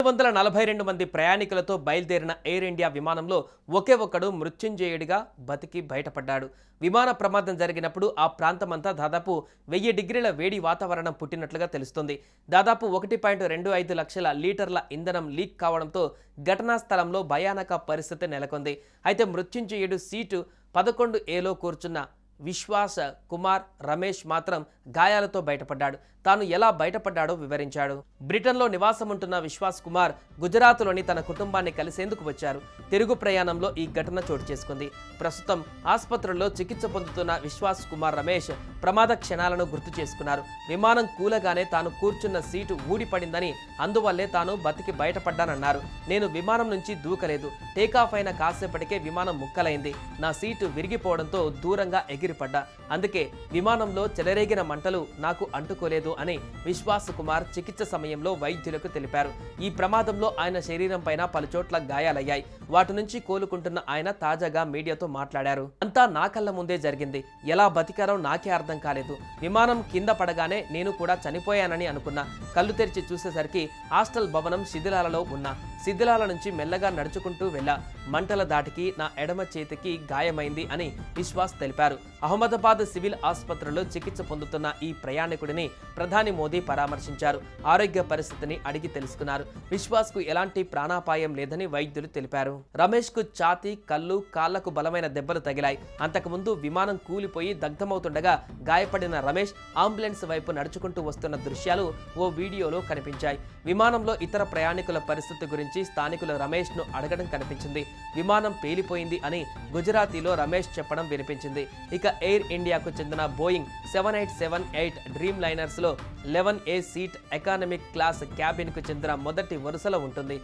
242 మంది ప్రయాణికులతో బయలుదేరిన air India విమానంలో ఒకే ఒక్కడు మృత్యుంజయుడిగా బతికి బయటపడ్డాడు. విమాన ప్రమాదం జరిగినప్పుడు ఆ ప్రాంతమంతా దాదాపు 1000 డిగ్రీల వేడి వాతావరణం పుట్టినట్లుగా తెలుస్తుంది. దాదాపు 1.25 లక్షల లీటర్ల ఇంధనం లీక్ కావడంతో ఘటనా స్థలంలో భయానక పరిస్థితి నెలకొంది. అయితే మృత్యుంజయుడు సీటు 11Aలో కూర్చున్న విశ్వాస్ కుమార్ రమేష్ మాత్రం గాయాలతో బయటపడ్డాడు. తాను ఎలా బయటపడ్డాడో వివరించాడు. బ్రిటన్లో నివాసం ఉంటున్న విశ్వాస్ కుమార్ గుజరాత్లోని తన కుటుంబాన్ని కలిసేందుకు వచ్చారు. తిరుగు ప్రయాణంలో ఈ ఘటన చోటు చేసుకుంది. ప్రస్తుతం ఆసుపత్రుల్లో చికిత్స పొందుతున్న విశ్వాస్ కుమార్ రమేష్ ప్రమాద క్షణాలను గుర్తు చేసుకున్నారు. విమానం కూలగానే తాను కూర్చున్న సీటు ఊడిపడిందని, అందువల్లే తాను బతికి బయటపడ్డానన్నారు. నేను విమానం నుంచి దూకలేదు. టేకాఫ్ అయిన కాసేపటికే విమానం ముక్కలైంది. నా సీటు విరిగిపోవడంతో దూరంగా ఎగిరిపడ్డా. అందుకే విమానంలో చెలరేగిన మంటలు నాకు అంటుకోలేదు అని విశ్వాస్ కుమార్ చికిత్స సమయంలో వైద్యులకు తెలిపారు. ఈ ప్రమాదంలో ఆయన శరీరం పైన పలుచోట్ల గాయాలయ్యాయి. వాటి నుంచి కోలుకుంటున్న ఆయన తాజాగా మీడియాతో మాట్లాడారు. అంతా నా కళ్ళ ముందే జరిగింది. ఎలా బతికారో నాకే అర్థం కాలేదు. విమానం కింద పడగానే నేను కూడా చనిపోయానని అనుకున్నా. కళ్ళు తెరిచి చూసేసరికి హాస్టల్ భవనం శిథిలాలలో ఉన్నా. శిథిలాల నుంచి మెల్లగా నడుచుకుంటూ వెళ్ళా. మంటల దాటికి నా ఎడమ చేతికి గాయమైంది అని విశ్వాస్ తెలిపారు. అహ్మదాబాద్ సివిల్ ఆసుపత్రిలో చికిత్స పొందుతున్న ఈ ప్రయాణికుడిని ప్రధాని మోదీ పరామర్శించారు. ఆరోగ్య పరిస్థితిని అడిగి తెలుసుకున్నారు. విశ్వాస్ కు ఎలాంటి ప్రాణాపాయం లేదని వైద్యులు తెలిపారు. రమేష్ కు ఛాతీ, కళ్ళు, కాళ్లకు బలమైన దెబ్బలు తగిలాయి. అంతకుముందు విమానం కూలిపోయి దగ్ధమవుతుండగా గాయపడిన రమేష్ అంబులెన్స్ వైపు నడుచుకుంటూ వస్తున్న దృశ్యాలు ఓ వీడియోలో కనిపించాయి. విమానంలో ఇతర ప్రయాణికుల పరిస్థితి గురించి స్థానికులు రమేష్ ను అడగడం కనిపించింది. విమానం పేలిపోయింది అని గుజరాతీలో రమేష్ చెప్పడం వినిపించింది. ఇక ఎయిర్ ఇండియాకు చెందిన బోయింగ్ 7878 డ్రీమ్ లైనర్స్ లో 11A seat economic class cabin కు చెందిన మొదటి వరుసలో ఉంటుంది.